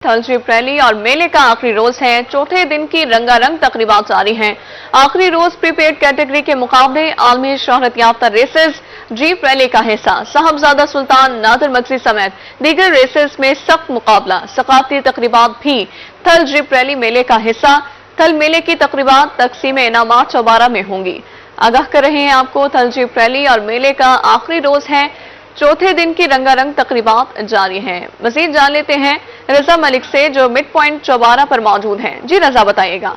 थल jeep rally और मेले का आखिरी रोज है। चौथे दिन की रंगारंग तकरीबात जारी हैं। आखिरी रोज प्रीपेड कैटेगरी के मुकाबले आलमी शोहरत याफ्ता रेसेस जीप रैली का हिस्सा। साहबजादा सुल्तान नादिर मक्सी समेत दीगर रेसेस में सख्त मुकाबला। सकाफती तकरीबात भी थल जीप रैली मेले का हिस्सा। थल मेले की तकरीबात तकसीम इनामात चौबारा में होंगी। आगाह कर रहे हैं आपको, थल जीप रैली और मेले का आखिरी रोज है। चौथे दिन की रंगारंग तकरीबात जारी हैं। मजीद जान लेते हैं रजा मलिक से, जो मिड पॉइंट चौबारा पर मौजूद हैं। जी रजा, बताइएगा।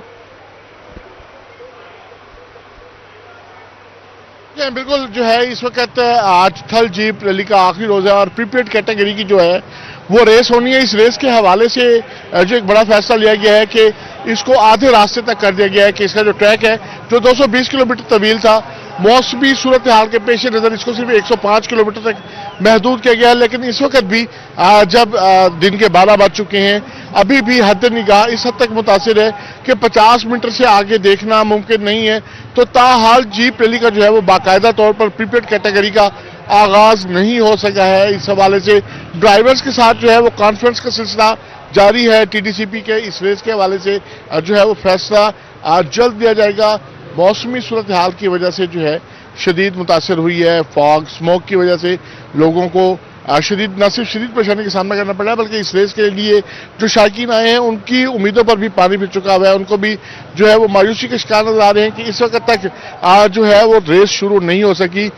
बिल्कुल जो है इस वक्त आज थल जीप रैली का आखिरी रोज है और प्रीपेड कैटेगरी की जो है वो रेस होनी है। इस रेस के हवाले से जो एक बड़ा फैसला लिया गया है कि इसको आधे रास्ते तक कर दिया गया है कि इसका जो ट्रैक है जो 220 किलोमीटर तवील था, मौसमी सूरत हाल के पेश नज़र इसको सिर्फ 105 किलोमीटर तक महदूद किया गया है। लेकिन इस वक्त भी जब दिन के 12 बज चुके हैं, अभी भी हद निगाह इस हद तक मुतासिर है कि 50 मीटर से आगे देखना मुमकिन नहीं है। तो ताहाल जीप रैली का जो है वो बाकायदा तौर पर प्रीपेड कैटेगरी का आगाज नहीं हो सका है। इस हवाले से ड्राइवर्स के साथ जो है वो कॉन्फ्रेंस का सिलसिला जारी है। टीडीसीपी के इस रेस के हवाले से जो है वो फैसला जल्द दिया जाएगा। मौसमी सूरत हाल की वजह से जो है शदीद मुतासर हुई है। फॉग स्मोक की वजह से लोगों को शदीद न सिर्फ शदीद परेशानी का सामना करना पड़ा है, बल्कि इस रेस के लिए जो शायकीन आए हैं उनकी उम्मीदों पर भी पानी फिर चुका हुआ है। उनको भी जो है वो मायूसी के शिकार नजर आ रहे हैं कि इस वक्त तक जो है वो रेस शुरू नहीं हो सकी।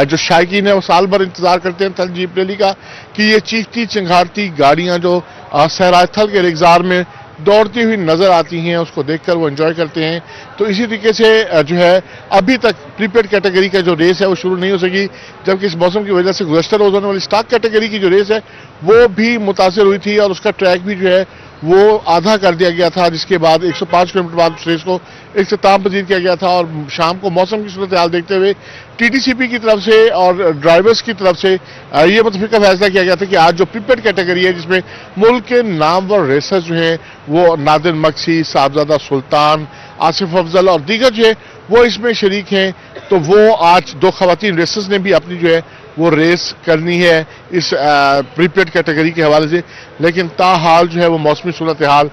जो शायकीन है वो साल भर इंतजार करते हैं थल जीप रैली का कि ये चीखती चिंगारती गाड़ियां जो सहराय थल के रिगजार में दौड़ती हुई नजर आती हैं, उसको देखकर वो एंजॉय करते हैं। तो इसी तरीके से जो है अभी तक प्रीपेड कैटेगरी का जो रेस है वो शुरू नहीं हो सकी, जबकि इस मौसम की वजह से गुज़श्ता रोज होने वाली स्टॉक कैटेगरी की जो रेस है वो भी मुतासिर हुई थी और उसका ट्रैक भी जो है वो आधा कर दिया गया था, जिसके बाद 105 किलोमीटर बाद उस रेस को इख्तिताम पजीर किया गया था। और शाम को मौसम की सूरत हाल देखते हुए टीडीसीपी की तरफ से और ड्राइवर्स की तरफ से ये मुतफिका फैसला किया गया था कि आज जो प्रीपेड कैटेगरी है जिसमें मुल्क के नामवर रेसर्स जो हैं वो नादिर मक्सी, साहबजादा सुल्तान, आसिफ अफजल और दीगर जो है वो इसमें शरीक हैं, तो वो आज दो खवातीन रेसर्स ने भी अपनी जो है वो रेस करनी है इस प्रीपेड कैटेगरी के हवाले से। लेकिन ताहाल जो है वो मौसमी सूरत हाल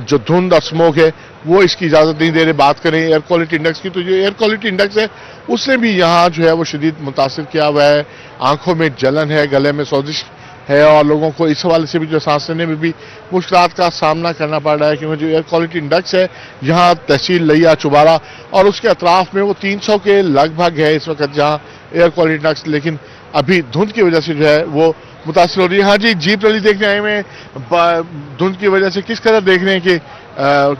जो धुंध और स्मोक है वो इसकी इजाज़त नहीं दे रहे। बात करें एयर क्वालिटी इंडेक्स की, तो जो एयर क्वालिटी इंडेक्स है उसने भी यहाँ जो है वो शदीद मुतासिर किया हुआ है। आंखों में जलन है, गले में सोजिश है और लोगों को इस हवाले से भी जो सांस लेने में भी मुश्किलात का सामना करना पड़ रहा है, क्योंकि जो एयर क्वालिटी इंडेक्स है यहाँ तहसील लिया चुबारा और उसके अतराफ में वो 300 के लगभग है इस वक्त जहाँ एयर क्वालिटी इंडेक्स। लेकिन अभी धुंध की वजह से जो है वो मुतासिर हो रही है। हाँ जी, जीप रैली देखने आए में धुंध की वजह से किस कदर देख रहे हैं कि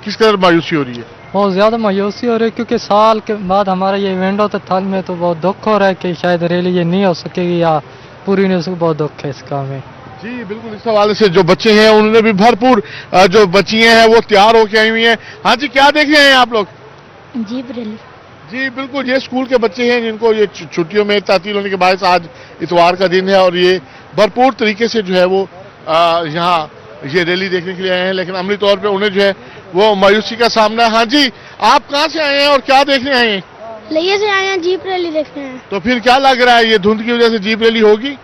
किस कदर मायूसी हो रही है? बहुत ज़्यादा मायूसी हो रही है, क्योंकि साल के बाद हमारा ये इवेंट होता थल में, तो बहुत दुख हो रहा है कि शायद रैली ये नहीं हो सकेगी या पूरी नहीं हो सकेगी। बहुत दुख है इसका हमें। जी बिल्कुल, इस हवाले से जो बच्चे हैं उन्होंने भी भरपूर जो बच्चियां हैं वो तैयार होकर आई हुई हैं। हाँ जी, क्या देख रहे हैं आप लोग? Jeep rally. जी बिल्कुल, ये स्कूल के बच्चे हैं जिनको ये छुट्टियों में तातील होने के बाद आज इतवार का दिन है और ये भरपूर तरीके से जो है वो यहाँ ये रैली देखने के लिए आए हैं, लेकिन अमली तौर पे उन्हें जो है वो मायूसी का सामना है। हाँ जी, आप कहाँ से आए हैं और क्या देखने आए हैं? लिये से आए हैं, जीप रैली देखने हैं। तो फिर क्या लग रहा है, ये धुंध की वजह से जीप रैली होगी?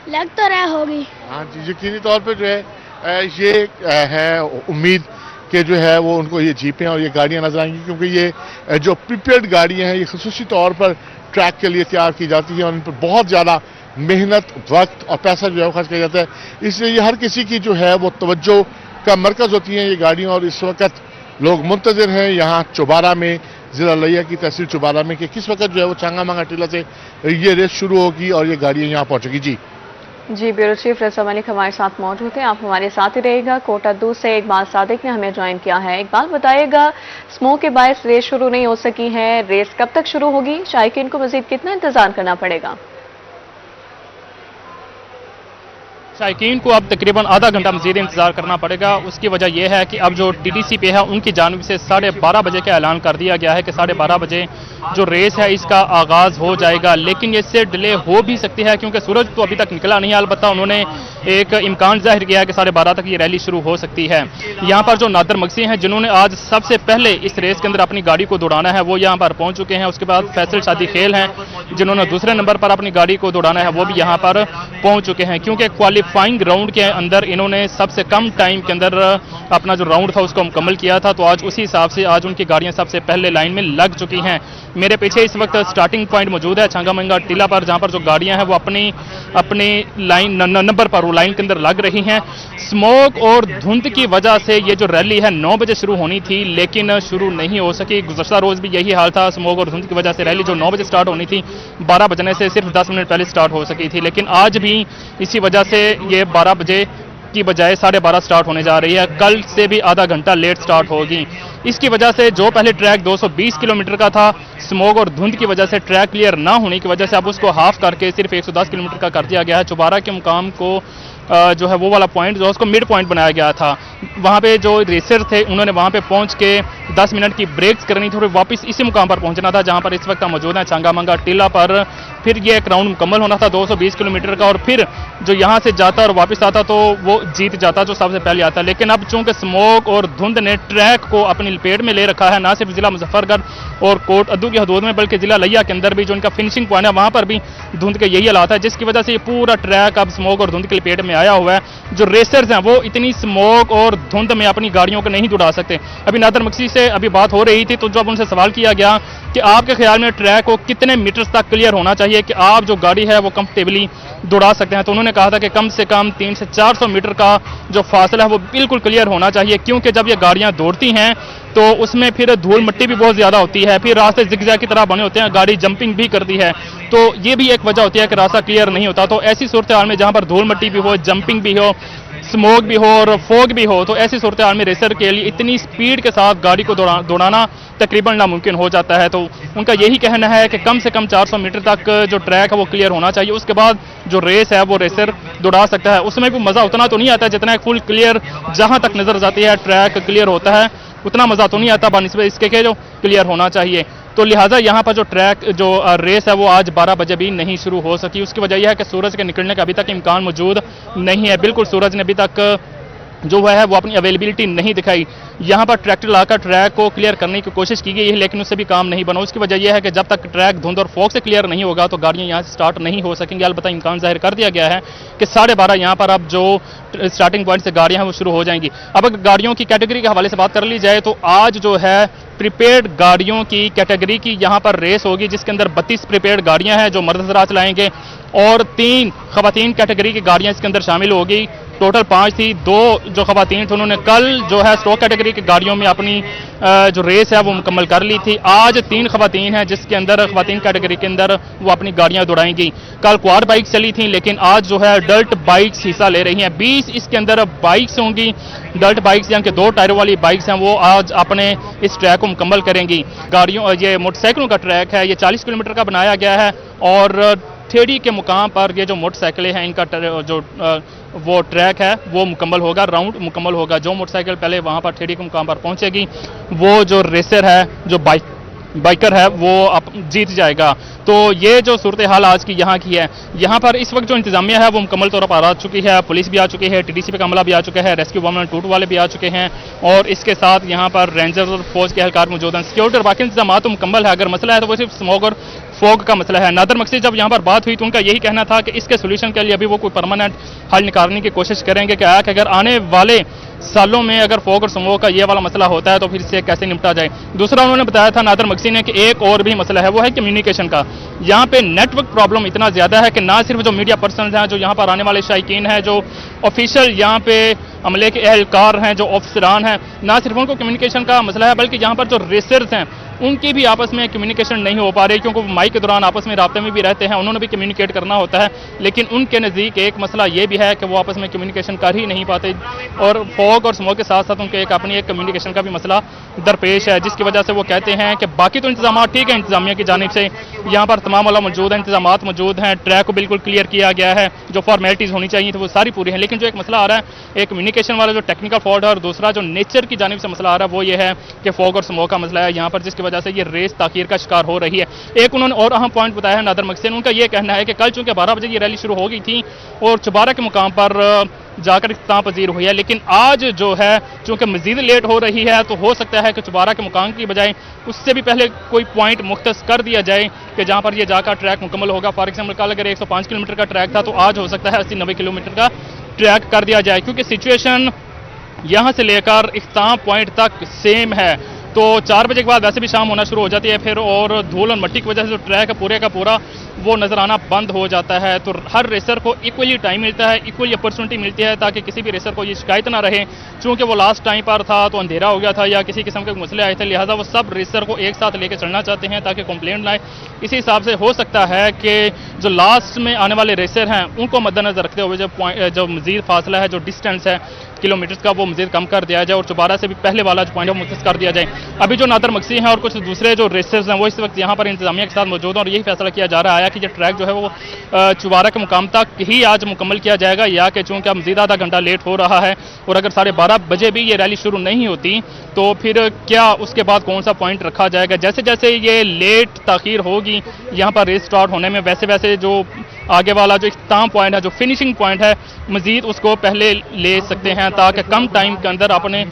लग तो रहा होगी। हाँ जी, यकीनी तौर पे जो है ये है उम्मीद कि जो है वो उनको ये जीपें और ये गाड़ियां नजर आएंगी, क्योंकि ये जो प्रीपेड गाड़ियां हैं ये खसूसी तौर पर ट्रैक के लिए तैयार की जाती है और इन पर बहुत ज़्यादा मेहनत, वक्त और पैसा जो है खर्च किया जाता है। इसलिए ये हर किसी की जो है वो तवज्जो का मरकज़ होती हैं ये गाड़ियाँ। और इस वक्त लोग मुंतज़िर हैं यहाँ चुबारा में, ज़िला लिया की तहसील चुबारा में, कि किस वक्त जो है वो चांगा मांगा टीला से ये रेस शुरू होगी और ये गाड़ियाँ यहाँ पहुँचेगी। जी ब्यूरो चीफ रजा मलिक हमारे साथ मौजूद हैं, आप हमारे साथ ही रहेगा। कोटा 2 से इकबाल सादिक ने हमें ज्वाइन किया है। इकबाल, बताइएगा, स्मोक के बायस रेस शुरू नहीं हो सकी है, रेस कब तक शुरू होगी? शायकीन को मजीद कितना इंतजार करना पड़ेगा? शायकीन को अब तकरीबन आधा घंटा मज़ीद इंतजार करना पड़ेगा। उसकी वजह यह है कि अब जो टीडीसी पे है उनकी जानिब से 12:30 बजे का ऐलान कर दिया गया है कि 12:30 बजे जो रेस है इसका आगाज़ हो जाएगा। लेकिन इससे डिले हो भी सकती है क्योंकि सूरज तो अभी तक निकला नहीं है। अलबत्ता उन्होंने एक इम्कान जाहिर किया है कि 12:30 तक ये रैली शुरू हो सकती है। यहाँ पर जो नादर मक्सी हैं जिन्होंने आज सबसे पहले इस रेस के अंदर अपनी गाड़ी को दौड़ाना है वो यहाँ पर पहुँच चुके हैं। उसके बाद फैसल शादी खेल हैं जिन्होंने दूसरे नंबर पर अपनी गाड़ी को दौड़ाना है वो भी यहाँ पर पहुँच चुके हैं, क्योंकि क्वालिफाइंग राउंड के अंदर इन्होंने सबसे कम टाइम के अंदर अपना जो राउंड था उसको मुकम्मल किया था, तो आज उसी हिसाब से आज उनकी गाड़ियाँ सबसे पहले लाइन में लग चुकी हैं। मेरे पीछे इस वक्त स्टार्टिंग पॉइंट मौजूद है छांगामंगा टीला पर, जहाँ पर जो गाड़ियाँ हैं वो अपनी लाइन नंबर पर वो लाइन के अंदर लग रही हैं। स्मोक और धुंध की वजह से ये जो रैली है 9 बजे शुरू होनी थी लेकिन शुरू नहीं हो सकी। गुज़श्ता रोज़ भी यही हाल था, स्मोक और धुंध की वजह से रैली जो 9 बजे स्टार्ट होनी थी 12 बजने से सिर्फ 10 मिनट पहले स्टार्ट हो सकी थी, लेकिन आज भी इसी वजह से ये 12 बजे की बजाय 12:30 स्टार्ट होने जा रही है। कल से भी आधा घंटा लेट स्टार्ट होगी। इसकी वजह से जो पहले ट्रैक 220 किलोमीटर का था, स्मोक और धुंध की वजह से ट्रैक क्लियर ना होने की वजह से अब उसको हाफ करके सिर्फ 110 किलोमीटर का कर दिया गया है। चौबारा के मुकाम को जो है वो वाला पॉइंट जो है उसको मिड पॉइंट बनाया गया था। वहाँ पे जो रेसर थे उन्होंने वहाँ पे पहुँच के 10 मिनट की ब्रेक्स करनी थी और वापस इसी मुकाम पर पहुँचना था जहाँ पर इस वक्त हम मौजूद हैं छांगामंगा टीला पर। फिर ये एक राउंड मुकम्मल होना था 220 किलोमीटर का, और फिर जो यहाँ से जाता और वापस आता तो वो जीत जाता जो सबसे पहले आता। लेकिन अब चूंकि स्मोक और धुंध ने ट्रैक को अपनी लपेट में ले रखा है, ना सिर्फ जिला मुजफ्फरगढ़ और कोट अद्दू की हदूद में बल्कि जिला लिया के अंदर भी जो इनका फिनिशिंग पॉइंट है वहाँ पर भी धुंध के यही हालात है, जिसकी वजह से ये पूरा ट्रैक अब स्मोक और धुंध की लपेट में आया हुआ है। जो रेसर्स हैं वो इतनी स्मोक और धुंध में अपनी गाड़ियों को नहीं दौड़ा सकते। अभी नादर मक्सी से अभी बात हो रही थी तो जब उनसे सवाल किया गया कि आपके ख्याल में ट्रैक को कितने मीटर्स तक क्लियर होना चाहिए कि आप जो गाड़ी है वो कंफर्टेबली दौड़ा सकते हैं, तो उन्होंने कहा था कि कम से कम 300 से 400 मीटर का जो फासला है वो बिल्कुल क्लियर होना चाहिए, क्योंकि जब ये गाड़ियां दौड़ती हैं तो उसमें फिर धूल मिट्टी भी बहुत ज़्यादा होती है, फिर रास्ते जिगजैग की तरह बने होते हैं, गाड़ी जंपिंग भी करती है, तो ये भी एक वजह होती है कि रास्ता क्लियर नहीं होता। तो ऐसी सूरत हाल में जहाँ पर धूल मिट्टी भी हो, जंपिंग भी हो, स्मोक भी हो और फॉग भी हो, तो ऐसी सूरत हाल में रेसर के लिए इतनी स्पीड के साथ गाड़ी को दौड़ाना तकरीबन नामुमकिन हो जाता है। तो उनका यही कहना है कि कम से कम 400 मीटर तक जो ट्रैक है वो क्लियर होना चाहिए, उसके बाद जो रेस है वो रेसर दौड़ा सकता है। उसमें भी मज़ा उतना तो नहीं आता जितना एक फुल क्लियर जहां तक नजर जाती है ट्रैक क्लियर होता है, उतना मज़ा तो नहीं आता बनिस्बत इसके कि जो क्लियर होना चाहिए। तो लिहाजा यहाँ पर जो ट्रैक जो रेस है वो आज 12 बजे भी नहीं शुरू हो सकी। उसकी वजह यह है कि सूरज के निकलने का अभी तक इम्कान मौजूद नहीं है, बिल्कुल सूरज ने अभी तक जो है वो अपनी अवेलेबिलिटी नहीं दिखाई। यहाँ पर ट्रैक्टर लाकर ट्रैक को क्लियर करने की कोशिश की गई है लेकिन उससे भी काम नहीं बना। उसकी वजह यह है कि जब तक ट्रैक धुंध और फॉग से क्लियर नहीं होगा तो गाड़ियाँ यहाँ से स्टार्ट नहीं हो सकेंगी। अलबत्ता इम्कान जाहिर कर दिया गया है कि 12:30 यहाँ पर अब जो स्टार्टिंग पॉइंट से गाड़ियाँ हैं वो शुरू हो जाएंगी। अब अगर गाड़ियों की कैटेगरी के हवाले से बात कर ली जाए तो आज जो है प्रीपेड गाड़ियों की कैटेगरी की यहाँ पर रेस होगी, जिसके अंदर 32 प्रीपेड गाड़ियाँ हैं जो मर्द हज़रात चलाएंगे और 3 खवातीन कैटेगरी की गाड़ियाँ इसके अंदर शामिल होगी। टोटल 5 थी, 2 जो खवातीन थे उन्होंने कल जो है स्टॉक कैटेगरी की गाड़ियों में अपनी जो रेस है वो मुकम्मल कर ली थी। आज 3 खवातीन हैं जिसके अंदर खवातीन कैटेगरी के अंदर वो अपनी गाड़ियां दौड़ाएंगी। कल क्वाड बाइक चली थी लेकिन आज जो है डर्ट बाइक्स हिस्सा ले रही हैं। 20 इसके अंदर बाइक्स होंगी, डर्ट बाइक्स यानी कि 2 टायरों वाली बाइक्स हैं, वो आज अपने इस ट्रैक को मुकम्मल करेंगी। गाड़ियों ये मोटरसाइकिलों का ट्रैक है, ये 40 किलोमीटर का बनाया गया है और ठेड़ी के मुकाम पर ये जो मोटरसाइकिलें हैं इनका जो वो ट्रैक है वो मुकम्मल होगा, राउंड मुकम्मल होगा। जो मोटरसाइकिल पहले वहाँ पर ठेड़ी के मुकाम पर पहुँचेगी वो जो रेसर है, जो बाइकर है वो जीत जाएगा। तो ये जो सूरत हाल आज की यहाँ की है, यहाँ पर इस वक्त जो इंतजामिया है वो मुकम्मल तौर पर आ चुकी है। पुलिस भी आ चुकी है, TDC पे का अमला भी आ चुका है, रेस्क्यू वॉमेन टूट वाले भी आ चुके हैं और इसके साथ यहाँ पर रेंजर्स और फौज के एहलकार मौजूद हैं। सिक्योरिटी और बाकी इंतजाम तो मुकम्मल है। अगर मसला है तो वो सिर्फ स्मोक और फॉग का मसला है। नादर मक्सी जब यहाँ पर बात हुई तो उनका यही कहना था कि इसके सोल्यूशन के लिए अभी वो कोई परमानेंट हल निकालने की कोशिश करेंगे कि अगर आने वाले सालों में अगर फॉग और स्मोक का ये वाला मसला होता है तो फिर इससे कैसे निपटा जाए। दूसरा उन्होंने बताया था नादर मक्सी ने कि एक और भी मसला है, वो है कम्युनिकेशन का। यहाँ पे नेटवर्क प्रॉब्लम इतना ज़्यादा है कि ना सिर्फ जो मीडिया पर्सन हैं, जो यहाँ पर आने वाले शायकीन हैं, जो ऑफिशियल यहाँ पे अमले के एहलकार हैं, जो ऑफिसरान हैं, ना सिर्फ उनको कम्युनिकेशन का मसला है बल्कि यहाँ पर जो रेसर्स हैं उनकी भी आपस में कम्युनिकेशन नहीं हो पा रही, क्योंकि वो माइक के दौरान आपस में राब्ते में भी रहते हैं, उन्होंने भी कम्युनिकेट करना होता है। लेकिन उनके नज़दीक एक मसला ये भी है कि वो आपस में कम्युनिकेशन कर ही नहीं पाते और फॉग और स्मोक के साथ साथ उनके अपनी एक कम्युनिकेशन का भी मसला दरपेश है, जिसकी वजह से वो कहते हैं कि बाकी तो इंतजाम ठीक है, इंतजामिया की जानिब से यहाँ पर तमाम वाला मौजूद है, इंतजाम मौजूद हैं, ट्रैक को बिल्कुल क्लियर किया गया है, जो फॉर्मेलिटीज़ होनी चाहिए तो वो सारी पूरी हैं। लेकिन जो एक मसला आ रहा है एक कम्युनिकेशन वाला जो टेक्निकल फॉल्ट है और दूसरा जो नेचर की जानिब से मसला आ रहा है वो ये है कि फॉग और स्मोक का मसला है यहाँ पर, जिसकी वजह से ये रेस ताखीर का शिकार हो रही है। एक उन्होंने और अहम पॉइंट बताया है नादर मकसी ने, उनका ये कहना है कि कल चूंकि 12 बजे ये रैली शुरू हो गई थी और चुबारा के मुकाम पर जाकर इख्तिताम पजीर हुई है, लेकिन आज जो है चूंकि मजीद लेट हो रही है तो हो सकता है कि चुबारा के मुकाम की बजाय उससे भी पहले कोई पॉइंट मुख्तस कर दिया जाए कि जहां पर ये जाकर ट्रैक मुकम्मल होगा। फॉर एग्जाम्पल कल अगर 105 किलोमीटर का ट्रैक था तो आज हो सकता है 80-90 किलोमीटर का ट्रैक कर दिया जाए, क्योंकि सिचुएशन यहां से लेकर इख्तिताम पॉइंट तक सेम है। तो 4 बजे के बाद वैसे भी शाम होना शुरू हो जाती है फिर, और धूल और मट्टी की वजह से जो ट्रैक है पूरे का पूरा वो नजर आना बंद हो जाता है। तो हर रेसर को इक्वली टाइम मिलता है, इक्वली अपॉर्चुनिटी मिलती है, ताकि किसी भी रेसर को ये शिकायत ना रहे चूंकि वो लास्ट टाइम पर था तो अंधेरा हो गया था या किसी किस्म के मसले आए थे, लिहाजा वो सब रेसर को एक साथ लेकर चलना चाहते हैं ताकि कंप्लेंट लाए। इसी हिसाब से हो सकता है कि जो लास्ट में आने वाले रेसर हैं उनको मद्देनजर रखते हुए जो मजीद फासला है, जो डिस्टेंस है किलोमीटर्स का, वो मजीद कम कर दिया जाए और चुबारा से भी पहले वाला जो पॉइंट है वो मुख्तस कर दिया जाए। अभी जो नादर मकसी हैं और कुछ दूसरे जो रेसर्स हैं वो इस वक्त यहाँ पर इंतजामिया के साथ मौजूद हैं और यही फैसला किया जा रहा है कि ये ट्रैक जो है वो चुबारा के मुकाम तक ही आज मुकम्मल किया जाएगा, या कि चूंकि मजीद आधा घंटा लेट हो रहा है और अगर 12:30 बजे भी ये रैली शुरू नहीं होती तो फिर क्या उसके बाद कौन सा पॉइंट रखा जाएगा। जैसे जैसे ये लेट ताखीर होगी यहाँ पर रेस स्टार्ट होने में, वैसे वैसे जो आगे वाला जो इख्तिताम पॉइंट है, जो फिनिशिंग पॉइंट है, मजीद उसको पहले ले सकते हैं ताकि कम टाइम के अंदर अपने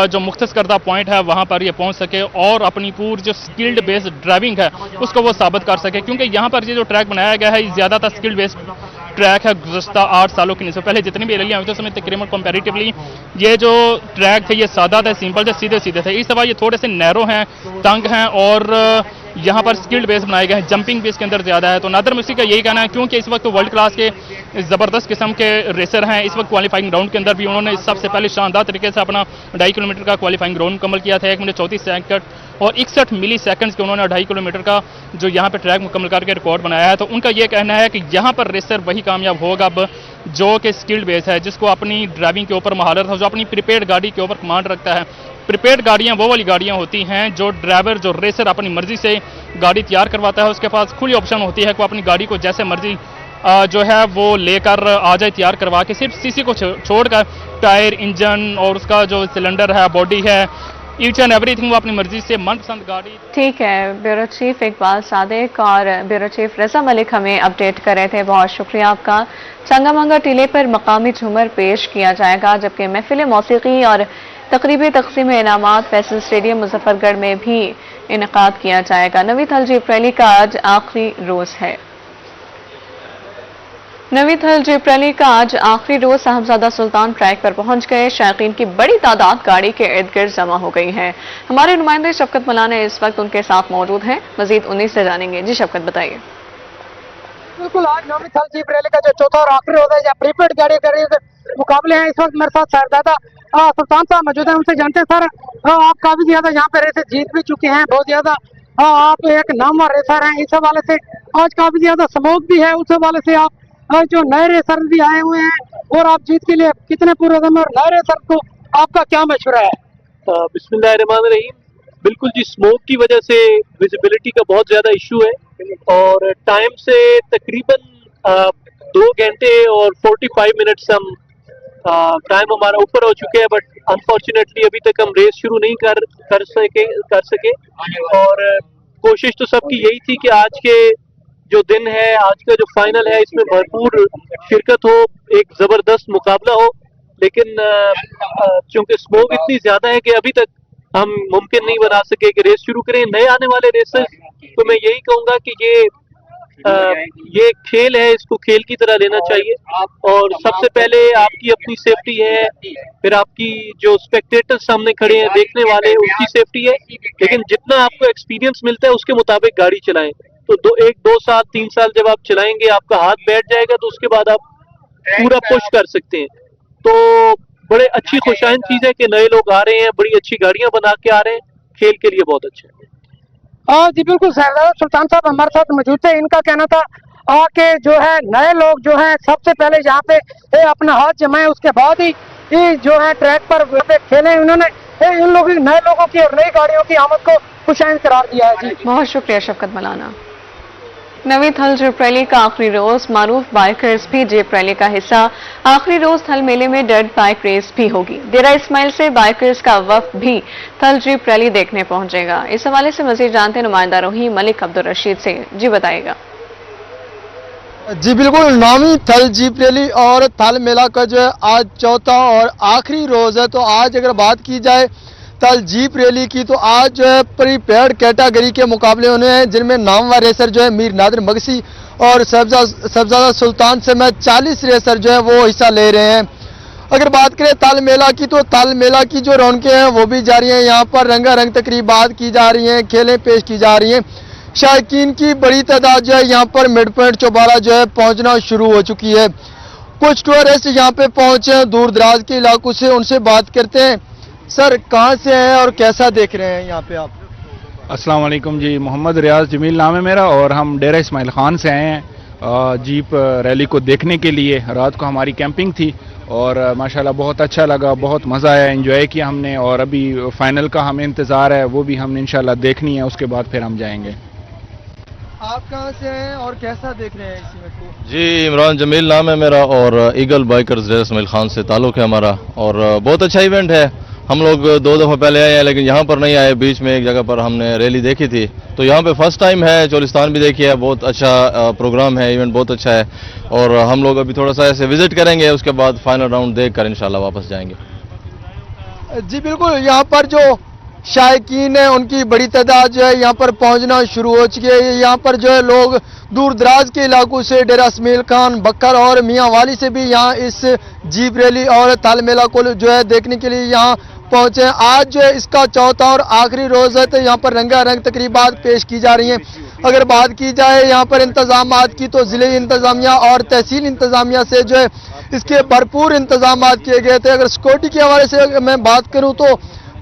जो मुख्तस करदा पॉइंट है वहाँ पर ये पहुँच सके और अपनी पूरी जो स्किल्ड बेस्ड ड्राइविंग है उसको वो साबित कर सके। क्योंकि यहाँ पर ये जो ट्रैक बनाया गया है ये ज़्यादातर स्किल्ड बेस्ड ट्रैक है। गुज़श्ता 8 सालों की निस्बत पहले जितनी भी रैलियाँ हुई थी उसमें तकरीबन कंपैरेटिवली ये जो ट्रैक थे ये सादा थे, सिंपल थे, सीधे सीधे थे। इस दफ़ा ये थोड़े से नैरो हैं, तंग हैं और यहाँ पर स्किल्ड बेस बनाए गए हैं, जंपिंग भी इसके अंदर ज़्यादा है। तो नादर मकसी का यही कहना है क्योंकि इस वक्त वर्ल्ड क्लास के ज़बरदस्त किस्म के रेसर हैं। इस वक्त क्वालिफाइंग राउंड के अंदर भी उन्होंने सबसे पहले शानदार तरीके से अपना 2.5 किलोमीटर का क्वालिफाइंग राउंड मुकम्मल किया था, 1 मिनट 34 सेकंड और 61 मिली सेकंड्स के उन्होंने 2.5 किलोमीटर का जो यहाँ पे ट्रैक मुकम्मल करके रिकॉर्ड बनाया है। तो उनका ये कहना है कि यहाँ पर रेसर वही कामयाब होगा अब जो कि स्किल्ड बेस है, जिसको अपनी ड्राइविंग के ऊपर महारत है, जो अपनी प्रीपेड गाड़ी के ऊपर कमांड रखता है। प्रीपेड गाड़ियाँ वो वाली गाड़ियाँ होती हैं जो ड्राइवर, जो रेसर अपनी मर्जी से गाड़ी तैयार करवाता है, उसके पास खुली ऑप्शन होती है कि वो अपनी गाड़ी को जैसे मर्जी जो है वो लेकर आ जाए तैयार करवा के, सिर्फ सीसी को छोड़कर टायर, इंजन और उसका जो सिलेंडर है, बॉडी है, ईच एंड एवरीथिंग वो अपनी मर्जी से मनपसंद गाड़ी। ठीक है, ब्यूरो चीफ इकबाल सादिक और ब्यूरो चीफ रजा मलिक हमें अपडेट कर रहे थे, बहुत शुक्रिया आपका। चंगामंगा टीले पर मकामी झूमर पेश किया जाएगा, जबकि महफिल मौसीकी और तकरीबी तकसीम इनामात फैसल स्टेडियम मुजफ्फरगढ़ में भी इनेकाद किया जाएगा। नवी थल जीप रैली का आज आखिरी रोज है। नवी थल जीप रैली का आज आखिरी रोज साहबजादा सुल्तान ट्रैक पर पहुंच गए। शायकीन की बड़ी तादाद गाड़ी के इर्द गिर्द जमा हो गई है। हमारे नुमाइंदे शफकत मलाना इस वक्त उनके साथ मौजूद हैं, मजीद उन्हीं से जानेंगे। जी शफकत, बताइए। बिल्कुल, आज नवी थल जीप रैली का जो चौथा और आखिरी रोज है, जहाँ प्रीपेड गाड़ी के मुकाबले हैं। इस वक्त मेरे साथ साहबजादा सुल्तान साहब मौजूद है, उनसे जानते हैं। सर, आप काफी ज्यादा यहाँ पे रेसेस जीत भी चुके हैं, बहुत ज्यादा आप एक नामवर रेसर हैं, इस हवाले से आज काफी ज्यादा स्मोक भी है, उस हवाले से आप जो नए रेसर भी आए हुए हैं और आप जीत के लिए कितने पूरे दम, और नए रेसर को आपका क्या मशवरा है? बिस्मिल्लाहिर्रहमानिर्रहीम। बिल्कुल जी, स्मोक की वजह से विजिबिलिटी का बहुत ज्यादा इशू है और टाइम से तकरीबन 2 घंटे और 45 मिनट्स हम टाइम हमारा ऊपर हो चुके हैं, बट अनफॉर्चुनेटली अभी तक हम रेस शुरू नहीं कर सके। और कोशिश तो सबकी यही थी कि आज के जो दिन है, आज का जो फाइनल है, इसमें भरपूर शिरकत हो, एक जबरदस्त मुकाबला हो। लेकिन चूंकि स्मोक इतनी ज्यादा है कि अभी तक हम मुमकिन नहीं बना सके कि रेस शुरू करें। नए आने वाले रेसर्स तो मैं यही कहूंगा कि ये खेल है, इसको खेल की तरह लेना चाहिए और सबसे पहले आपकी अपनी सेफ्टी है, फिर आपकी जो स्पेक्टेटर्स सामने खड़े हैं देखने वाले, उनकी सेफ्टी है। लेकिन जितना आपको एक्सपीरियंस मिलता है उसके मुताबिक गाड़ी चलाएं। तो 2 साल 3 साल जब आप चलाएंगे, आपका हाथ बैठ जाएगा, तो उसके बाद आप पूरा पुश कर सकते हैं। तो बड़े अच्छी खुशाइन चीज है कि नए लोग आ रहे हैं, बड़ी अच्छी गाड़ियां बना के आ रहे हैं, खेल के लिए बहुत अच्छा है। जी बिल्कुल, साहबजादा सुल्तान साहब हमारे साथ मौजूद थे। इनका कहना था कि जो है नए लोग जो है सबसे पहले यहाँ पे अपना हाथ जमाए, उसके बाद ही जो है ट्रैक पर खेले। उन्होंने इन लोगों, नए लोगों की और नई गाड़ियों की आमद को खुशाइन करार दिया है। जी बहुत शुक्रिया शफकत मलाना। नवी थल जीप रैली का आखिरी रोज मारूफ बाइकर्स भी जीप रैली का हिस्सा। आखिरी रोज थल मेले में डर्ट बाइक रेस भी होगी। डेरा इस्माइल से बाइकर्स का वफ्द भी थल जीप रैली देखने पहुंचेगा। इस हवाले से मजीद जानते नुमाइंदा रोही मलिक अब्दुल रशीद से। जी बताइएगा। जी बिल्कुल, नौवीं थल जीप रैली और थल मेला का जो है आज चौथा और आखिरी रोज है। तो आज अगर बात की जाए थल जीप रैली की, तो आज जो है प्रीपेड कैटेगरी के मुकाबले होने हैं, जिनमें नामवर रेसर जो है मीर नादिर मगसी और सबजादा सुल्तान से में 40 रेसर जो है वो हिस्सा ले रहे हैं। अगर बात करें थल मेला की, तो थल मेला की जो रौनकें हैं वो भी जारी हैं। यहाँ पर रंगारंग तकरीबात की जा रही हैं, खेलें पेश की जा रही हैं। शायकीन की बड़ी तादाद जो है यहाँ पर मिड पॉइंट चौबारा जो है पहुँचना शुरू हो चुकी है। कुछ टूरिस्ट यहाँ पे पहुँचे हैं दूर दराज के इलाकों से, उनसे बात करते हैं। सर, कहाँ से हैं और कैसा देख रहे हैं यहाँ पे आप? अस्सलाम वालेकुम जी, मोहम्मद रियाज जमील नाम है मेरा और हम डेरा इस्माइल खान से आए हैं जीप रैली को देखने के लिए। रात को हमारी कैंपिंग थी और माशाल्लाह बहुत अच्छा लगा, बहुत मज़ा आया, एंजॉय किया हमने। और अभी फाइनल का हमें इंतज़ार है, वो भी हमने इंशाल्लाह देखनी है, उसके बाद फिर हम जाएंगे। आप कहाँ से हैं और कैसा देख रहे हैं इस इवेंट को? जी, इमरान जमील नाम है मेरा और ईगल बाइकर्स डेरा इस्माइल खान से ताल्लुक़ है हमारा और बहुत अच्छा इवेंट है। हम लोग 2 दफ़ा पहले आए हैं लेकिन यहाँ पर नहीं आए, बीच में एक जगह पर हमने रैली देखी थी, तो यहाँ पे फर्स्ट टाइम है। चोलिस्तान भी देखी है, बहुत अच्छा प्रोग्राम है, इवेंट बहुत अच्छा है और हम लोग अभी थोड़ा सा ऐसे विजिट करेंगे, उसके बाद फाइनल राउंड देख कर इंशाल्लाह वापस जाएंगे। जी बिल्कुल, यहाँ पर जो शायकीन है उनकी बड़ी तादाद जो है यहाँ पर पहुँचना शुरू हो चुकी है। यहाँ पर जो है लोग दूर दराज के इलाकों से डेरा इस्माइल खान, बक्कर और मियाँ वाली से भी यहाँ इस जीप रैली और थल मेला को जो है देखने के लिए यहाँ पहुंचे हैं। आज जो है इसका चौथा और आखिरी रोज है, तो यहाँ पर रंगारंग तकरीबात पेश की जा रही हैं। अगर बात की जाए यहाँ पर इंतजामात की, तो जिले इंतजामिया और तहसील इंतजामिया से जो है इसके भरपूर इंतजामात किए गए थे। अगर सिक्योरिटी के हवाले से मैं बात करूँ तो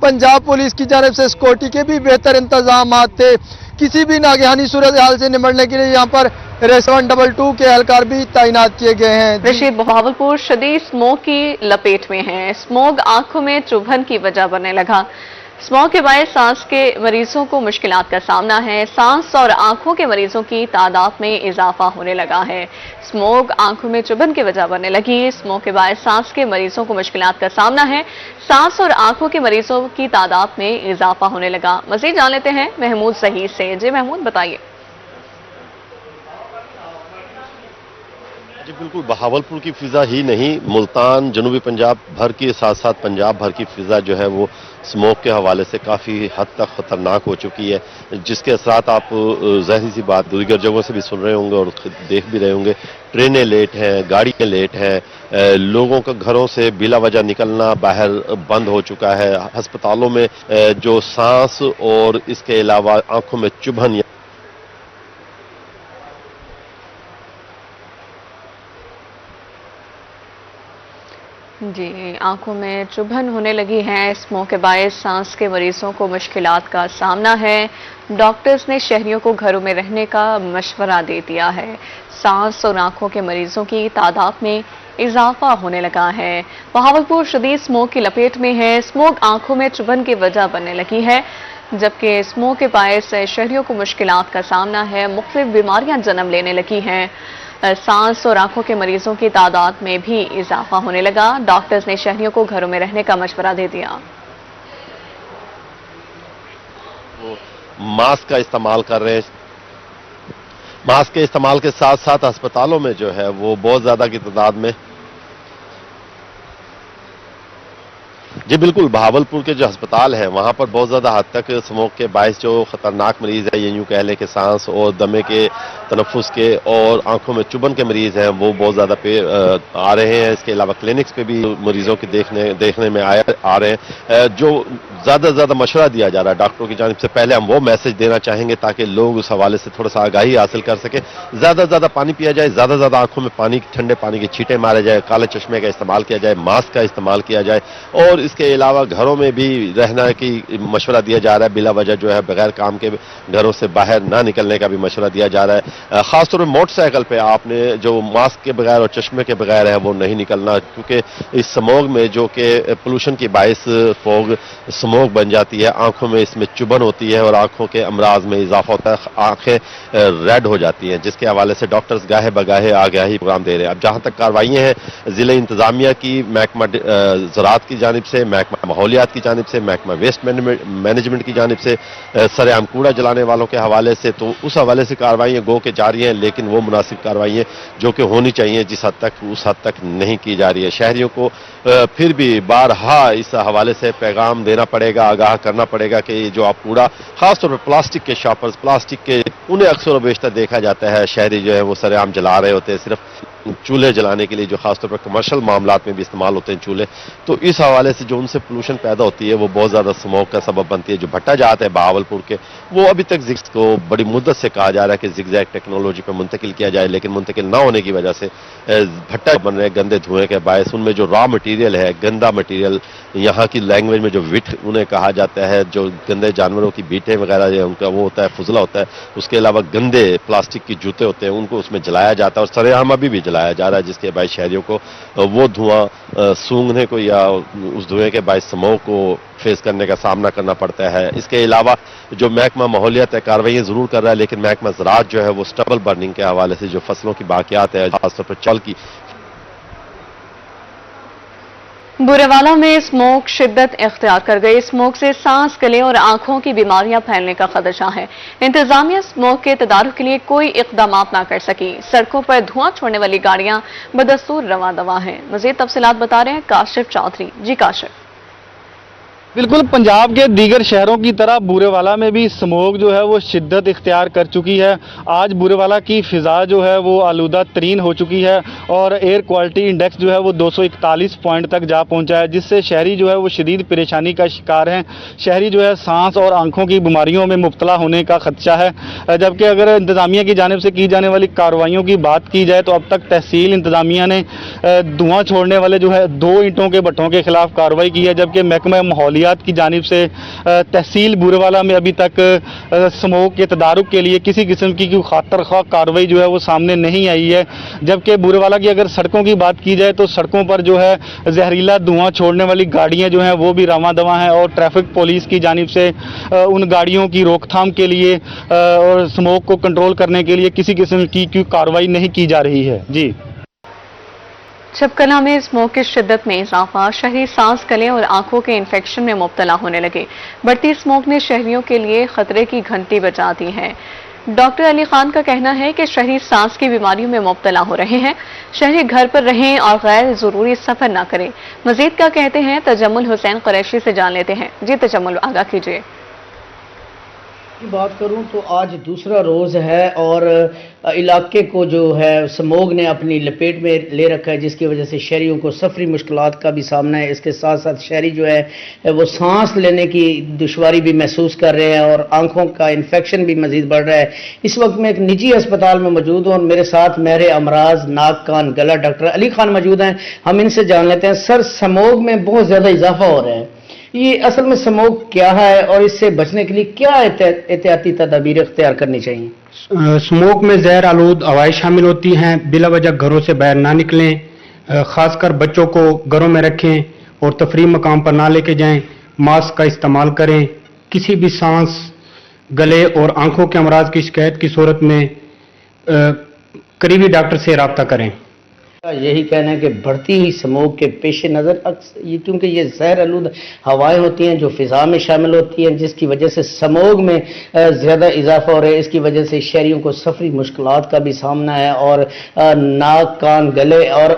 पंजाब पुलिस की जानिब से सिक्योरिटी के भी बेहतर इंतजामात थे। किसी भी नागहानी सूरत हाल से निपटने के लिए यहाँ पर रेस्टोरेंट 22 के एहलकार भी तैनात किए गए हैं। रशीद, बहावलपुर शदीद स्मोक की लपेट में है। स्मोक आंखों में चुभन की वजह बनने लगा। स्मोक के बायस सांस के मरीजों को मुश्किलात का सामना है। सांस और आंखों के मरीजों की तादाद में इजाफा होने लगा है। स्मोक आंखों में चुभन की वजह बनने लगी। स्मोक के बायस सांस के मरीजों को मुश्किलात का सामना है। सांस और आंखों के मरीजों की तादाद में इजाफा होने लगा। मजीद जान लेते हैं महमूद सही से। जी महमूद, बताइए। जी बिल्कुल, बहावलपुर की फिजा ही नहीं, मुल्तान, जनूबी पंजाब भर की, साथ साथ पंजाब भर की फिजा जो है वो स्मोक के हवाले से काफ़ी हद तक ख़तरनाक हो चुकी है, जिसके असरात आप ज़ाहिर सी बात दीगर जगहों से भी सुन रहे होंगे और देख भी रहे होंगे। ट्रेनें लेट हैं, गाड़ियाँ लेट हैं, लोगों का घरों से बिला वजह निकलना बाहर बंद हो चुका है। हस्पतालों में जो सांस और इसके अलावा आंखों में चुभन जी, आंखों में चुभन होने लगी है। स्मोक के बायस सांस के मरीजों को मुश्किलात का सामना है। डॉक्टर्स ने शहरियों को घरों में रहने का मशवरा दे दिया है। सांस और आंखों के मरीजों की तादाद में इजाफा होने लगा है। बहावलपुर शदीद स्मोक की लपेट में है। स्मोक आंखों में चुभन की वजह बनने लगी है, जबकि स्मोक के बायस शहरियों को मुश्किलात का सामना है। मुख्तलिफ बीमारियां जन्म लेने लगी हैं। सांस और आंखों के मरीजों की तादाद में भी इजाफा होने लगा। डॉक्टर्स ने शहरियों को घरों में रहने का मशवरा दे दिया। मास्क का इस्तेमाल कर रहे हैं। मास्क के इस्तेमाल के साथ साथ अस्पतालों में जो है वो बहुत ज्यादा की तादाद में। जी बिल्कुल, बहावलपुर के जो अस्पताल है वहां पर बहुत ज्यादा हद तक स्मोक के बायस जो खतरनाक मरीज है, ये यूं कह लें कि सांस और दमे के, तनफ्फुस के और आंखों में चुभन के मरीज हैं, वो बहुत ज्यादा पे आ रहे हैं। इसके अलावा क्लिनिक्स पे भी मरीजों के देखने में आ रहे हैं। जो ज्यादा से ज्यादा मशवरा दिया जा रहा है डॉक्टरों की जानिब से, पहले हम वो मैसेज देना चाहेंगे ताकि लोग उस हवाले से थोड़ा सा आगाही हासिल कर सके। ज्यादा से ज्यादा पानी पिया जाए, ज्यादा से ज्यादा आंखों में पानी, ठंडे पानी की छींटे मारे जाए, काले चश्मे का इस्तेमाल किया जाए, मास्क का इस्तेमाल किया जाए और इसके अलावा घरों में भी रहना की मशवरा दिया जा रहा है। बिला वजह जो है बगैर काम के घरों से बाहर ना निकलने का भी मशवरा दिया जा रहा है। खासतौर पर मोटरसाइकिल पे आपने जो मास्क के बगैर और चश्मे के बगैर है वो नहीं निकलना, क्योंकि इस स्मोग में जो कि पोल्यूशन की बायस फॉग स्मोक बन जाती है, आंखों में इसमें चुभन होती है और आंखों के अमराज में इजाफा होता है, आंखें रेड हो जाती हैं, जिसके हवाले से डॉक्टर्स गाहे बगाहे आगाही प्रोग्राम दे रहे हैं। अब जहां तक कार्रवाइयां हैं जिले इंतजामिया की, महकमा ज़राअत की जानिब से, महकमा माहौलियात की जानिब से, महकमा वेस्ट मैनेजमेंट की जानिब से, सरेआम कूड़ा जलाने वालों के हवाले से, तो उस हवाले से कार्रवाइयां गो के जारी हैं, लेकिन वो मुनासिब कार्रवाइयां जो कि होनी चाहिए जिस हद तक, उस हद तक नहीं की जा रही है। शहरियों को फिर भी बारहा इस हवाले से पैगाम देना पड़ेगा, आगाह करना पड़ेगा कि जो आप कूड़ा, खासतौर पर प्लास्टिक के शॉपर्स, प्लास्टिक के उन्हें अक्सर और बेशतर देखा जाता है शहरी जो है वो सरेआम जला रहे होते हैं, सिर्फ चूल्हे जलाने के लिए, जो खासतौर पर कमर्शियल मामलात में भी इस्तेमाल होते हैं चूल्हे। तो इस हवाले से जो उनसे पोल्यूशन पैदा होती है वो बहुत ज़्यादा स्मोक का सबब बनती है। जो भट्टा जात है बहावलपुर के, वो अभी तक जिग्स को बड़ी मुद्दत से कहा जा रहा है कि जिगजैग टेक्नोलॉजी पर मुंतकिल किया जाए, लेकिन मुंतकिल ना होने की वजह से भट्टा बन रहे गंदे धुएं के बायस उनमें जो रॉ मटीरियल है, गंदा मटीरियल, यहाँ की लैंग्वेज में जो विट उन्हें कहा जाता है, जो गंदे जानवरों की बीटें वगैरह जो उनका वो होता है, फुजला होता है, उसके अलावा गंदे प्लास्टिक की जूते होते हैं, उनको उसमें जलाया जाता है और सरेआम अभी भी जलाया जा रहा है, जिसके बायस शहरियों को वो धुआं सूंघने को या उस धुएं के बायस स्मोक को फेस करने का सामना करना पड़ता है। इसके अलावा जो महकमा माहौलियात है कार्रवाइयां जरूर कर रहा है, लेकिन महकमा ज़राअत जो है वो स्टबल बर्निंग के हवाले से जो फसलों की बाकियात है, खासतौर पर चावल की, बुरेवाला में स्मोक शिद्दत इख्तियार कर गई। स्मोक से सांस, गले और आंखों की बीमारियां फैलने का खदशा है। इंतजामिया स्मोक के तदारुक के लिए कोई इकदाम ना कर सकी। सड़कों पर धुआं छोड़ने वाली गाड़ियां बदस्तूर रवां दवा हैं। मजीद तफसीलात बता रहे हैं काशिफ चौधरी। जी काशिफ। बिल्कुल, पंजाब के दीगर शहरों की तरह बूरेवाला में भी स्मोक जो है वो शिद्दत इख्तियार कर चुकी है। आज बूरेवाला की फ़िज़ा जो है वो आलूदा तरीन हो चुकी है और एयर क्वालिटी इंडेक्स जो है वो 241 पॉइंट तक जा पहुंचा है, जिससे शहरी जो है वो शदीद परेशानी का शिकार हैं। शहरी जो है सांस और आंखों की बीमारियों में मुब्तला होने का खदशा है। जबकि अगर इंतज़ामिया की जानिब से की जाने वाली कार्रवाइयों की बात की जाए तो अब तक तहसील इंतज़ामिया ने धुआं छोड़ने वाले जो है 2 ईंटों के भट्टों के खिलाफ कार्रवाई की है, जबकि महकमा माहौलियात की जानिब से तहसील बूरेवाला में अभी तक स्मोक के तदारुक के लिए किसी किस्म की खातर खा कार्रवाई जो है वो सामने नहीं आई है। जबकि बूरेवाला की अगर सड़कों की बात की जाए तो सड़कों पर जो है जहरीला धुआं छोड़ने वाली गाड़ियां जो हैं वो भी रवां दवा हैं और ट्रैफिक पुलिस की जानिब से उन गाड़ियों की रोकथाम के लिए और स्मोक को कंट्रोल करने के लिए किसी किस्म की कार्रवाई नहीं की जा रही है। जी, छपकला में स्मोक की शिद्दत में इजाफा, शहरी सांस, गले और आंखों के इन्फेक्शन में मुब्तला होने लगे। बढ़ती स्मोक ने शहरियों के लिए खतरे की घंटी बजा दी है। डॉक्टर अली खान का कहना है कि शहरी सांस की बीमारियों में मुब्तला हो रहे हैं। शहरी घर पर रहें और गैर जरूरी सफर ना करें। मजीद क्या कहते हैं तजम्मुल हुसैन कुरैशी से जान लेते हैं। जी तजम्मुल, आगाह कीजिए। बात करूं तो आज दूसरा रोज़ है और इलाके को जो है स्मोग ने अपनी लपेट में ले रखा है, जिसकी वजह से शहरियों को सफरी मुश्किलात का भी सामना है। इसके साथ साथ शहरी जो है वो सांस लेने की दुश्वारी भी महसूस कर रहे हैं और आंखों का इन्फेक्शन भी मजीद बढ़ रहा है। इस वक्त मैं एक निजी अस्पताल में मौजूद हूँ और मेरे साथ मेरे अमराज, नाक, कान, गला डॉक्टर अली खान मौजूद हैं। हम इनसे जान लेते हैं। सर, स्मोग में बहुत ज़्यादा इजाफा हो रहा है, ये असल में स्मोक क्या है और इससे बचने के लिए क्या एहतियाती तदाबीर इख्तियार करनी चाहिए? स्मोक में जहर आलूद हवाएं शामिल होती हैं। बिला वजह घरों से बाहर ना निकलें, खासकर बच्चों को घरों में रखें और तफरीह मकाम पर ना लेके जाएं। मास्क का इस्तेमाल करें। किसी भी सांस, गले और आंखों के अमराज की शिकायत की सूरत में करीबी डॉक्टर से रब्ता करें। यही कहना है कि बढ़ती ही स्मोक के पेश नज़र क्योंकि ये जहर आलूद हवाएं होती हैं जो फिजा में शामिल होती हैं, जिसकी वजह से स्मोग में ज़्यादा इजाफा हो रहा है। इसकी वजह से शहरियों को सफरी मुश्किलात का भी सामना है और नाक, कान, गले और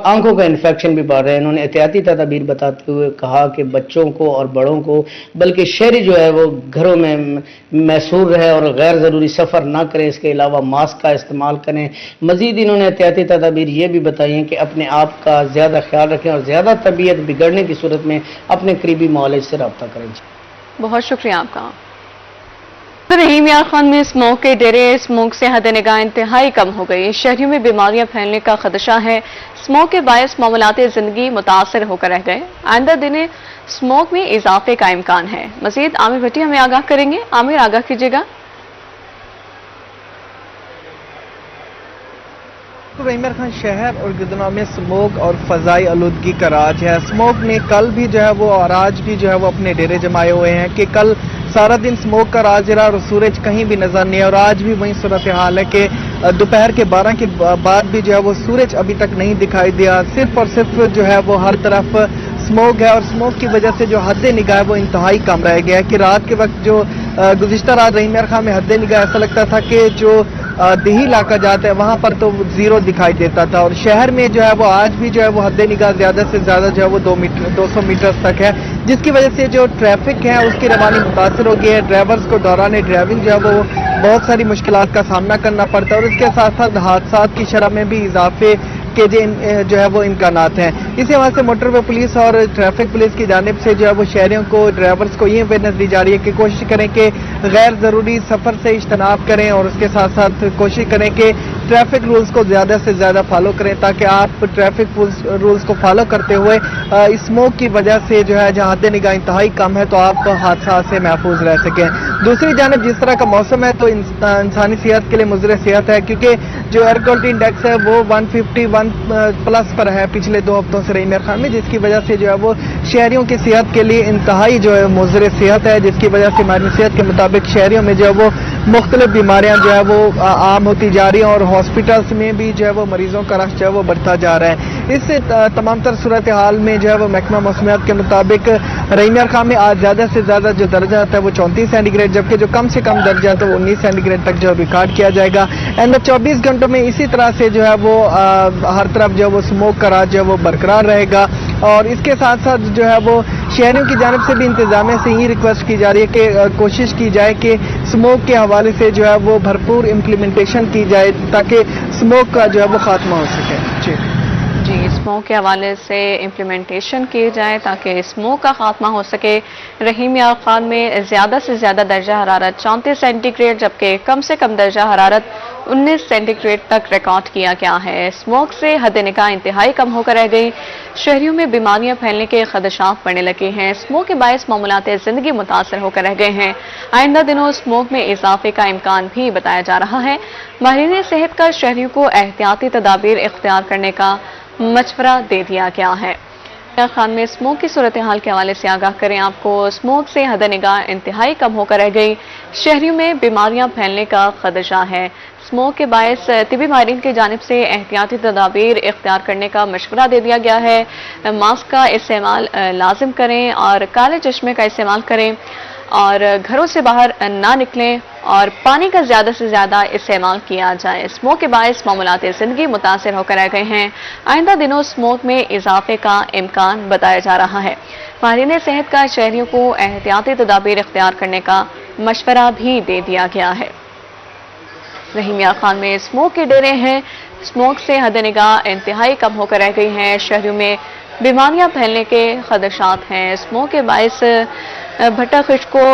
आंखों का इन्फेक्शन भी बढ़ रहा है। इन्होंने एहतियाती तदाबीर बताते हुए कहा कि बच्चों को और बड़ों को, बल्कि शहरी जो है वो घरों में महसूर रहे और गैर ज़रूरी सफ़र ना करें। इसके अलावा मास्क का इस्तेमाल करें। मज़ीद इन्होंने एहतियाती तदाबीर ये भी बताइए कि अपने आप का ज़्यादा ख्याल रखें और ज़्यादा तबीयत बिगड़ने की सूरत में अपने करीबी मौलवी से रब्ता करें। बहुत शुक्रिया आपका। रहीम यार खान में स्मोक के डेरे, स्मोक से हद निगाह इंतहाई कम हो गई। शहरियों में बीमारियां फैलने का खदशा है। स्मोक के बायस मामलाते जिंदगी मुतासर होकर रह गए। आइंदा दिने स्मोक में इजाफे का इम्कान है। मजीद आमिर भट्टी हमें आगाह करेंगे। आमिर, आगाह कीजिएगा। रहीम खान शहर और गिरदनवा में स्मोक और फजाई आलूदगी का राज है। स्मोक ने कल भी जो है वो और आज भी जो है वो अपने डेरे जमाए हुए हैं कि कल सारा दिन स्मोक का राज रहा और सूरज कहीं भी नजर नहीं है, और आज भी वही सूरत हाल है कि दोपहर के 12 के बाद भी जो है वो सूरज अभी तक नहीं दिखाई दिया। सिर्फ और सिर्फ जो है वो हर तरफ स्मोक है, और स्मोक की वजह से जो हद निगाह वो इंतहाई कम रह गया है कि रात के वक्त जो गुज़िश्ता रात रहीम खान में हद निगाह ऐसा लगता था कि जो देही इलाका जाता है वहां पर तो जीरो दिखाई देता था, और शहर में जो है वो आज भी जो है वो हद निगाह ज्यादा से ज्यादा जो है वो 200 मीटर तक है, जिसकी वजह से जो ट्रैफिक है उसकी रवानी मुतासर हो गई है। ड्राइवर्स को दौरान ड्राइविंग जो है वो बहुत सारी मुश्किलात का सामना करना पड़ता है, और इसके साथ साथ हादसा की शरह में भी इजाफे के जो है वो इम्कानात हैं। इसी वजह से मोटरवे पुलिस और ट्रैफिक पुलिस की जानिब से जो है वो शहरियों को, ड्राइवर्स को ये अवेयरनेस दी जा रही है कि कोशिश करें कि गैर ज़रूरी सफ़र से इज्तनाब करें, और उसके साथ साथ कोशिश करें कि ट्रैफिक रूल्स को ज़्यादा से ज़्यादा फॉलो करें, ताकि आप ट्रैफिक रूल्स को फॉलो करते हुए स्मोक की वजह से जो है जहाँ हद निगाह इंतहाई कम है तो आप हादसा से महफूज रह सकें। दूसरी जानिब जिस तरह का मौसम है तो इंसानी सेहत के लिए मुज़र सेहत है, क्योंकि जो एयर क्वालिटी इंडेक्स है वो 151 प्लस पर है पिछले 2 हफ्तों से रहीम खान में, जिसकी वजह से जो है वो शहरियों की सेहत के लिए इंतहाई जो है मुज़र सेहत है, जिसकी वजह से हमारी सेहत के मुताबिक शहरियों में जो है वो मुख्तलिफ बीमारियां जो है वो आम होती जा रही हैं, और हॉस्पिटल्स में भी जो है वो मरीजों का रश जो है वो बढ़ता जा रहा है। इससे तमाम तर सूरत हाल में जो है वो महकमा मौसमियात के मुताबिक रहीम खान में आज ज़्यादा से ज़्यादा जो दर्जा आता है वो 34 सेंटीग्रेड, जबकि जो कम से कम दर्जा आता है वो 19 सेंटीग्रेड तक जो रिकॉर्ड किया जाएगा। एंड 24 घंटों में इसी तरह से जो है वो हर तरफ जो है वो स्मोक का राज जो है वो बरकरार रहेगा, और इसके साथ साथ जो है वो शहरियों की जानिब से भी इंतजामिया से ही रिक्वेस्ट की जा रही है कि कोशिश की जाए कि स्मोक के हवाले से जो है वो भरपूर इम्प्लीमेंटेशन की जाए ताकि स्मोक का जो है वो खात्मा हो सके। जी, स्मोक के हवाले से इम्प्लीमेंटेशन की जाए ताकि स्मोक का खात्मा हो सके। रहीम खान में ज़्यादा से ज़्यादा दर्जा हरारत 34 सेंटीग्रेड, जबकि कम से कम दर्जा हरारत 19 सेंटीग्रेड तक रिकॉर्ड किया गया है। स्मोक से हद निगाह इंतहाई कम होकर रह गई। शहरियों में बीमारियां फैलने के खदशात बढ़ने लगे हैं। स्मोक के बायस मामूलात जिंदगी मुतासर होकर रह गए हैं। आइंदा दिनों स्मोक में इजाफे का इम्कान भी बताया जा रहा है। माहिरीन सेहत का शहरियों को एहतियाती तदाबीर इख्तियार करने का मशवरा दे दिया गया है। खान में स्मोक की सूरत हाल के हवाले से आगाह करें आपको। स्मोक से हद निगाह इंतहाई कम होकर रह गई। शहरियों में बीमारियां फैलने का खदशा है। स्मोक के बायस तिबी माहिरीन की जानिब से एहतियाती तदाबीर इख्तियार करने का मशवरा दे दिया गया है। मास्क का इस्तेमाल लाजिम करें और काले चश्मे का इस्तेमाल करें, और घरों से बाहर ना निकलें, और पानी का ज़्यादा से ज़्यादा इस्तेमाल किया जाए। स्मोक के बायस मामूलात ज़िंदगी मुतासर होकर रह गए हैं। आइंदा दिनों स्मोक में इजाफे का इम्कान बताया जा रहा है। माहिरीन सेहत का शहरियों को एहतियाती तदाबीर इख्तियार करने का मशवरा भी दे दिया गया है। रहीम खान में स्मोक के डेरे हैं। स्मोक से हद निगाह इंतहाई कम होकर रह गई हैं। शहरों में बीमारियां फैलने के खदशात हैं। स्मोक के बायस भट्टा खिश्क को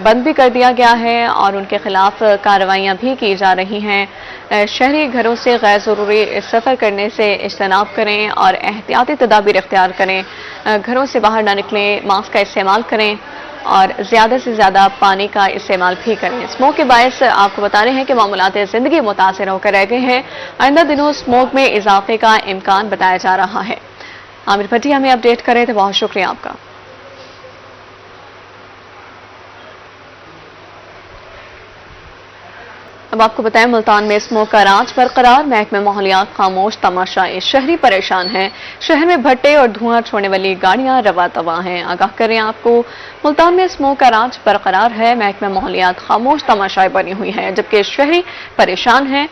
बंद भी कर दिया गया है, और उनके खिलाफ कार्रवाइयां भी की जा रही हैं। शहरी घरों से गैर ज़रूरी सफ़र करने से इज्तनाब करें और एहतियाती तदाबीर इख्तियार करें। घरों से बाहर ना निकलें, मास्क का इस्तेमाल करें, और ज़्यादा से ज़्यादा पानी का इस्तेमाल भी करें। स्मोक के बायस आपको बता रहे हैं कि मामूलात ज़िंदगी मुतासर होकर रह गए हैं। आइंदा दिनों स्मोक में इजाफे का इम्कान बताया जा रहा है। आमिर भट्टी हमें अपडेट कर रहे थे, बहुत शुक्रिया आपका। अब आपको बताएं, मुल्तान में स्मोक का राज बरकरार। महकमे माहौलियात खामोश, तमाशाए शहरी परेशान हैं। शहर में भट्टे और धुआं छोड़ने वाली गाड़ियां रवा तवा हैं। आगाह करें आपको, मुल्तान में स्मोक का राज बरकरार है। महकमे माहौलियात खामोश, तमाशाए बनी हुई हैं, जबकि शहरी परेशान हैं।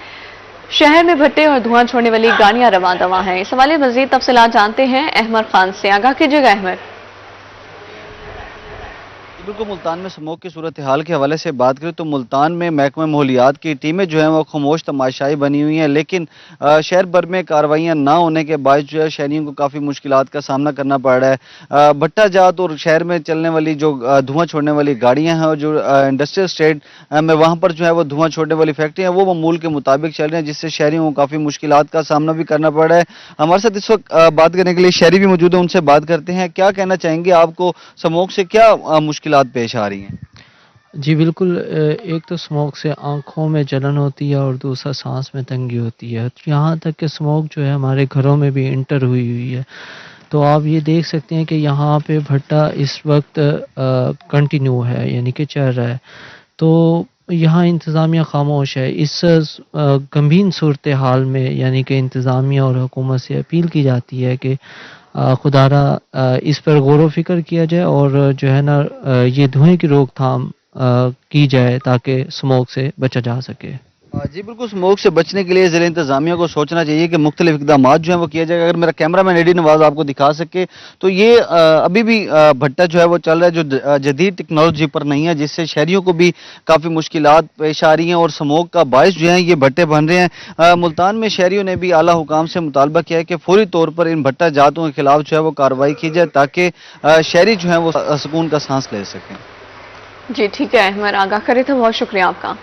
शहर में भट्टे और धुआं छोड़ने वाली गाड़ियां रवा दवा हैं। इस हवाले मजीद तफसीलात जानते हैं अहमद खान से। आगाह कीजिएगा अहमद। बिल्कुल, मुल्तान में स्मोक की सूरत हाल के हवाले से बात करें तो मुल्तान में महकमा माहौलियात की टीमें जो हैं वो खामोश तमाशाई बनी हुई हैं, लेकिन शहर भर में कार्रवाइयाँ ना होने के बाद जो है शहरियों को काफ़ी मुश्किलात का सामना करना पड़ रहा है। भट्टा जात और शहर में चलने वाली जो धुआं छोड़ने वाली गाड़ियाँ हैं और जो इंडस्ट्रियल स्टेट में वहाँ पर जो है वो धुआं छोड़ने वाली फैक्ट्रियाँ वो मामूल के मुताबिक चल रही हैं, जिससे शहरियों को काफ़ी मुश्किलात का सामना भी करना पड़ रहा है। हमारे साथ इस वक्त बात करने के लिए शहरी भी मौजूद है, उनसे बात करते हैं। क्या कहना चाहेंगे, आपको स्मोक से क्या मुश्किलात पेश आ रही हैं? जी बिल्कुल, एक तो स्मोक से आँखों में जलन होती है और दूसरा सांस में तंगी होती है। यहाँ तक कि स्मोक जो है हमारे घरों में भी इंटर हुई है। तो आप ये देख सकते हैं कि यहाँ पे भट्टा इस वक्त कंटिन्यू है, यानी कि चल रहा है। तो यहाँ इंतज़ामिया खामोश है। इस गंभीर सूरत हाल में यानी कि इंतज़ामिया और हुकूमत से अपील की जाती है कि खुदारा इस पर गौर व फिक्र किया जाए और जो है ना ये धुएं की रोकथाम की जाए ताकि स्मोक से बचा जा सके। जी बिल्कुल, स्मोक से बचने के लिए ज़िला इंतज़ामिया को सोचना चाहिए कि मुख्तलिफ इक़दाम जो हैं वो किया जाएगा। अगर मेरा कैमरामैन एडी नवाज आपको दिखा सके तो ये अभी भी भट्टा जो है वो चल रहा है, जो जदीद टेक्नोलॉजी पर नहीं है, जिससे शहरियों को भी काफ़ी मुश्किलात पेश आ रही हैं और स्मोक का बायस जो है ये भट्टे बन रहे हैं। मुल्तान में शहरियों ने भी आला हुकाम से मुतालबा किया है कि फौरी तौर पर इन भट्टा जातों के खिलाफ जो है वो कार्रवाई की जाए ताकि शहरी जो है वो सुकून का सांस ले सकें। जी ठीक है, हमारा आगाह करे तो बहुत शुक्रिया आपका।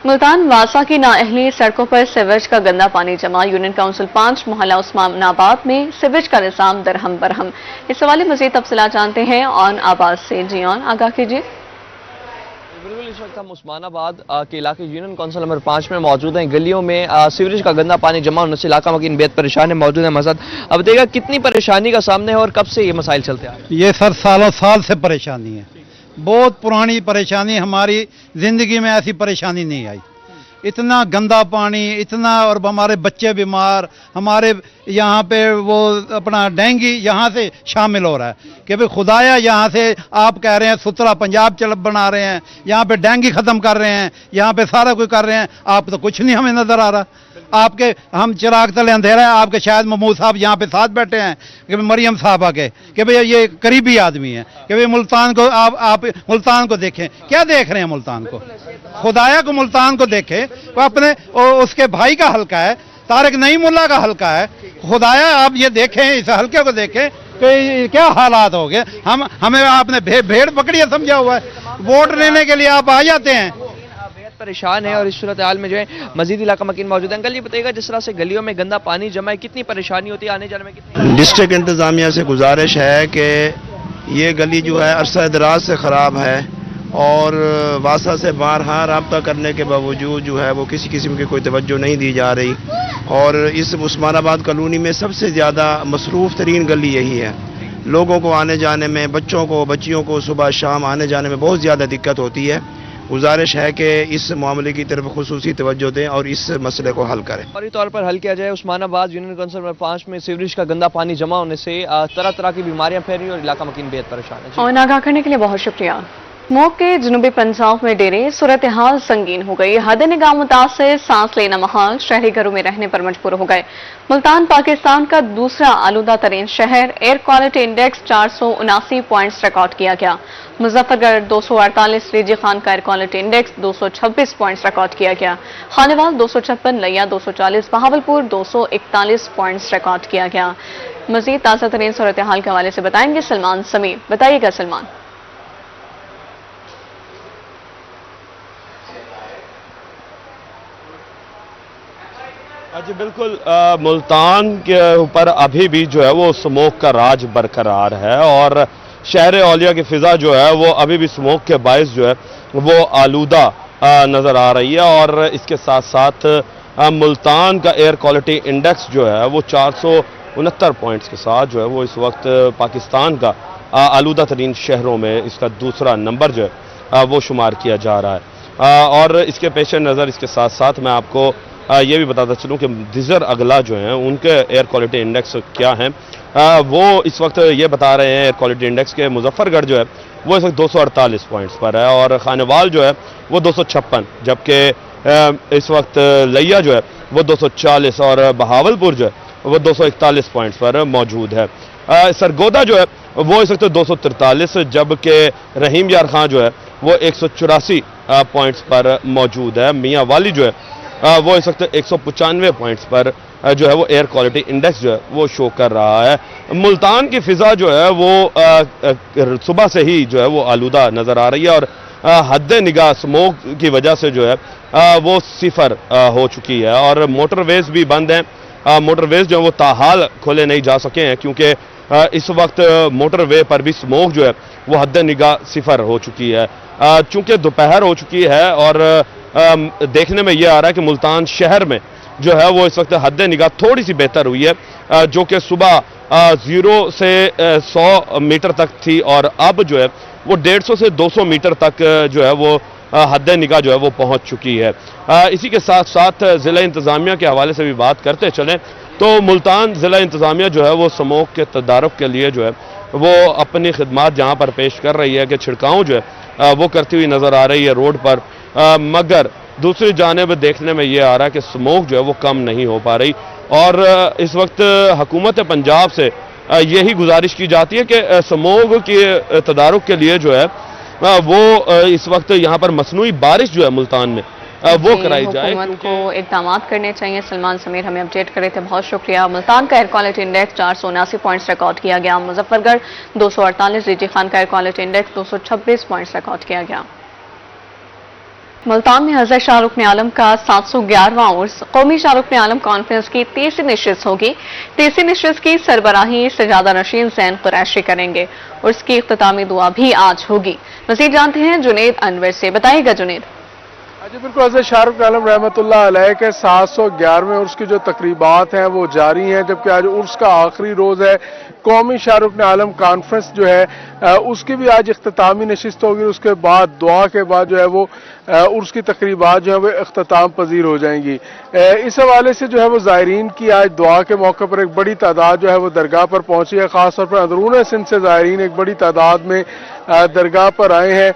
मुल्तान वासा की नाअहली सड़कों पर सीवेज का गंदा पानी जमा। यूनियन काउंसिल 5 मोहल्ला उस्मानाबाद में सीवेज का निजाम दरहम बरहम। इस सवाल मजीद तफसीलात जानते हैं ऑन आबाद से। जी ऑन, आगाह कीजिए। बिल्कुल, इस वक्त हम उस्मानाबाद के इलाके यूनियन काउंसिल नंबर 5 में मौजूद हैं। गलियों में सीवरेज का गंदा पानी जमा होने से इलाका मकीन बेहद परेशान है। मौजूद है मसद, अब देखा कितनी परेशानी का सामने है और कब से ये मसाइल चलते आ रहे हैं? ये सर सालों साल से परेशानी है, बहुत पुरानी परेशानी। हमारी जिंदगी में ऐसी परेशानी नहीं आई। इतना गंदा पानी, इतना, और हमारे बच्चे बीमार, हमारे यहाँ पे वो अपना डेंगू यहाँ से शामिल हो रहा है कि भाई खुदाया यहाँ से आप कह रहे हैं सुथरा पंजाब चल बना रहे हैं, यहाँ पे डेंगू ख़त्म कर रहे हैं, यहाँ पे सारा कुछ कर रहे हैं, आप तो कुछ नहीं हमें नज़र आ रहा। आपके हम चिराग तले अंधेरा है, आपके शायद महमूद साहब यहाँ पे साथ बैठे हैं कि मरियम साहबा के कि भाई ये करीबी आदमी है कि भाई मुल्तान को आप मुल्तान को देखें। क्या देख रहे हैं मुल्तान को? खुदाया को मुल्तान को देखें, वो अपने उसके भाई का हल्का है, तारिक नईमुल्ला का हल्का है। खुदाया आप ये देखें, इस हल्के को देखें कि क्या हालात हो गए। हमें आपने भेड़ बकरियां समझा हुआ है। वोट लेने के लिए आप आ जाते हैं, परेशान है और इस सूरत हाल में जो है मजीद इलाका मकीन मौजूद है। अंकल ये बताइएगा, जिस तरह से गलियों में गंदा पानी जमा है, कितनी परेशानी होती है आने जाने में? कितनी? डिस्ट्रिक्ट इंतजामिया से गुजारिश है कि ये गली जो है अरसा दराज से ख़राब है और वासा से बारहा रब्ता करने के बावजूद जो है वो किसी किस्म की कोई तवज्जो नहीं दी जा रही। और इस उस्मानाबाद कॉलोनी में सबसे ज़्यादा मसरूफ़ तरीन गली यही है। लोगों को आने जाने में, बच्चों को बच्चियों को सुबह शाम आने जाने में बहुत ज़्यादा दिक्कत होती है। गुजारिश है कि इस मामले की तरफ खुसूसी तवज्जो दें और इस मसले को हल करें। फौरी तौर पर हल किया जाए। उस्मानाबाद यूनियन काउंसिल नंबर 5 में सीवरेज का गंदा पानी जमा होने से तरह तरह की बीमारियां फैल रही और इलाका मकीन बेहद परेशान है। और आगाह करने के लिए बहुत शुक्रिया। स्मोक के जनूबी पंजाब में डेरे, सूरत हाल संगीन हो गई। हद निगाह मुतासिर, सांस लेना महाल, शहरी घरों में रहने पर मजबूर हो गए। मुल्तान पाकिस्तान का दूसरा आलूदा तरीन शहर, air quality index 479 points record किया गया। मुजफ्फरगढ़ 248, रेजी खान का air quality index 226 points record किया गया। खानेवाल 256, लिया 240, बहावलपुर 241 पॉइंट्स रिकॉर्ड किया गया। मजीद ताज़ा तरीन सूरत हाल के हवाले से बताएंगे सलमान समीर। बताइएगा सलमान। जी बिल्कुल, मुल्तान के ऊपर अभी भी जो है वो स्मोक का राज बरकरार है और शहर औलिया की फिजा जो है वो अभी भी स्मोक के बायस जो है वो आलूदा नज़र आ रही है। और इसके साथ साथ मुल्तान का एयर क्वालिटी इंडेक्स जो है वो 469 पॉइंट्स के साथ जो है वो इस वक्त पाकिस्तान का आलूदा तरीन शहरों में इसका दूसरा नंबर जो है वो शुमार किया जा रहा है। और इसके पेश नज़र इसके साथ साथ मैं आपको ये भी बताता चलूँ कि दिजर अगला जो हैं उनके एयर क्वालिटी इंडेक्स क्या हैं। वो इस वक्त ये बता रहे हैं एयर क्वालिटी इंडेक्स के मुजफ्फरगढ़ जो है वो इस वक्त 248 पॉइंट्स पर है और खानेवाल जो है वो 256, जबकि इस वक्त लिया जो है वो 240 और बहावलपुर जो है वो 241 पॉइंट्स पर मौजूद है। सरगोदा जो है वो इस वक्त 243, जबकि रहीम यार खां जो है वो 184 पॉइंट्स पर मौजूद है। मियाँ वाली जो है वो इस वक्त 195 पॉइंट्स पर जो है वो एयर क्वालिटी इंडेक्स जो है वो शो कर रहा है। मुल्तान की फिजा जो है वो सुबह से ही जो है वो आलूदा नज़र आ रही है और हद निगाह स्मोक की वजह से जो है वो सिफर हो चुकी है और मोटरवेज भी बंद हैं। मोटरवेज जो है वो ताहाल खोले नहीं जा सके हैं क्योंकि इस वक्त मोटर वे पर भी स्मोक जो है वो हद निगाह सिफर हो चुकी है। चूंकि दोपहर हो चुकी है और देखने में ये आ रहा है कि मुल्तान शहर में जो है वो इस वक्त हद निगाह थोड़ी सी बेहतर हुई है, जो कि सुबह 0 से 100 मीटर तक थी और अब जो है वो 150 से 200 मीटर तक जो है वो हद निगाह जो है वो पहुंच चुकी है। इसी के साथ साथ ज़िला इंतज़ामिया के हवाले से भी बात करते चलें तो मुल्तान ज़िला इंतज़ामिया जो है वो स्मोक के तदारुक के लिए जो है वो अपनी खिदमात जहाँ पर पेश कर रही है कि छिड़काव जो है वो करती हुई नज़र आ रही है रोड पर, मगर दूसरी जानिब देखने में ये आ रहा है कि स्मोक जो है वो कम नहीं हो पा रही। और इस वक्त हुकूमत पंजाब से यही गुजारिश की जाती है कि स्मोक के तदारुक के लिए जो है वो इस वक्त यहाँ पर मसनूई बारिश जो है मुल्तान में वो कराई जाए। हुकूमत को इक़दाम करने चाहिए। सलमान समीर हमें अपडेट करे थे, बहुत शुक्रिया। मुल्तान का air quality index 479 points record किया गया, मुजफ्फरगढ़ 248, जीजी खान का air quality index 226 points record किया गया। मुल्तान में हज़रत शाह रुकन आलम का 711वां उर्स कौमी शाह रुकन आलम कॉन्फ्रेंस की तीसरी नशिस्त होगी। तीसरी नशिस्त की सरबराही सजादा नशीन ज़ैन कुरैशी करेंगे। उर्स की इख्तितामी दुआ भी आज होगी। मज़ीद जानते हैं जुनेद अनवर से, बताइएगा जुनेद। जी बिल्कुल, हज़रत शाह रुकन आलम रहमतुल्लाह अलैह के 711वें उर्स की जो तकरीबात हैं वो जारी हैं, जबकि आज उर्स का आखिरी रोज़ है। कौमी शाह रुकन आलम कॉन्फ्रेंस जो है उसकी भी आज इख्तितामी नशिस्त होगी। उसके बाद दुआ के बाद जो है वो उर्स की तकरीबात जो है वो इख्तिताम पजीर हो जाएंगी। इस हवाले से जो है वो ज़ायरीन की आज दुआ के मौके पर एक बड़ी तादाद जो है वो दरगाह पर पहुंची है। ख़ासतौर पर अंदरून सिंध से ज़ायरीन एक बड़ी तादाद में दरगाह पर आए हैं,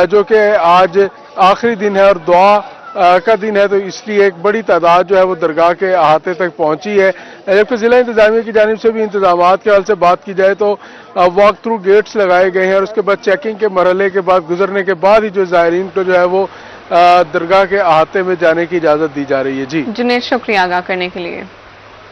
जो कि आज आखिरी दिन है और दुआ का दिन है, तो इसलिए एक बड़ी तादाद जो है वो दरगाह के अहाते तक पहुंची है। जबकि ज़िला इंतज़ामिया की जानिब से भी इंतजामात के हाल से बात की जाए तो वॉक थ्रू गेट्स लगाए गए हैं और उसके बाद चेकिंग के मरहले के बाद गुजरने के बाद ही जो ज़ायरीन को जो है वो दरगाह के अहाते में जाने की इजाज़त दी जा रही है। जी जुनेद, शुक्रिया आगाह करने के लिए।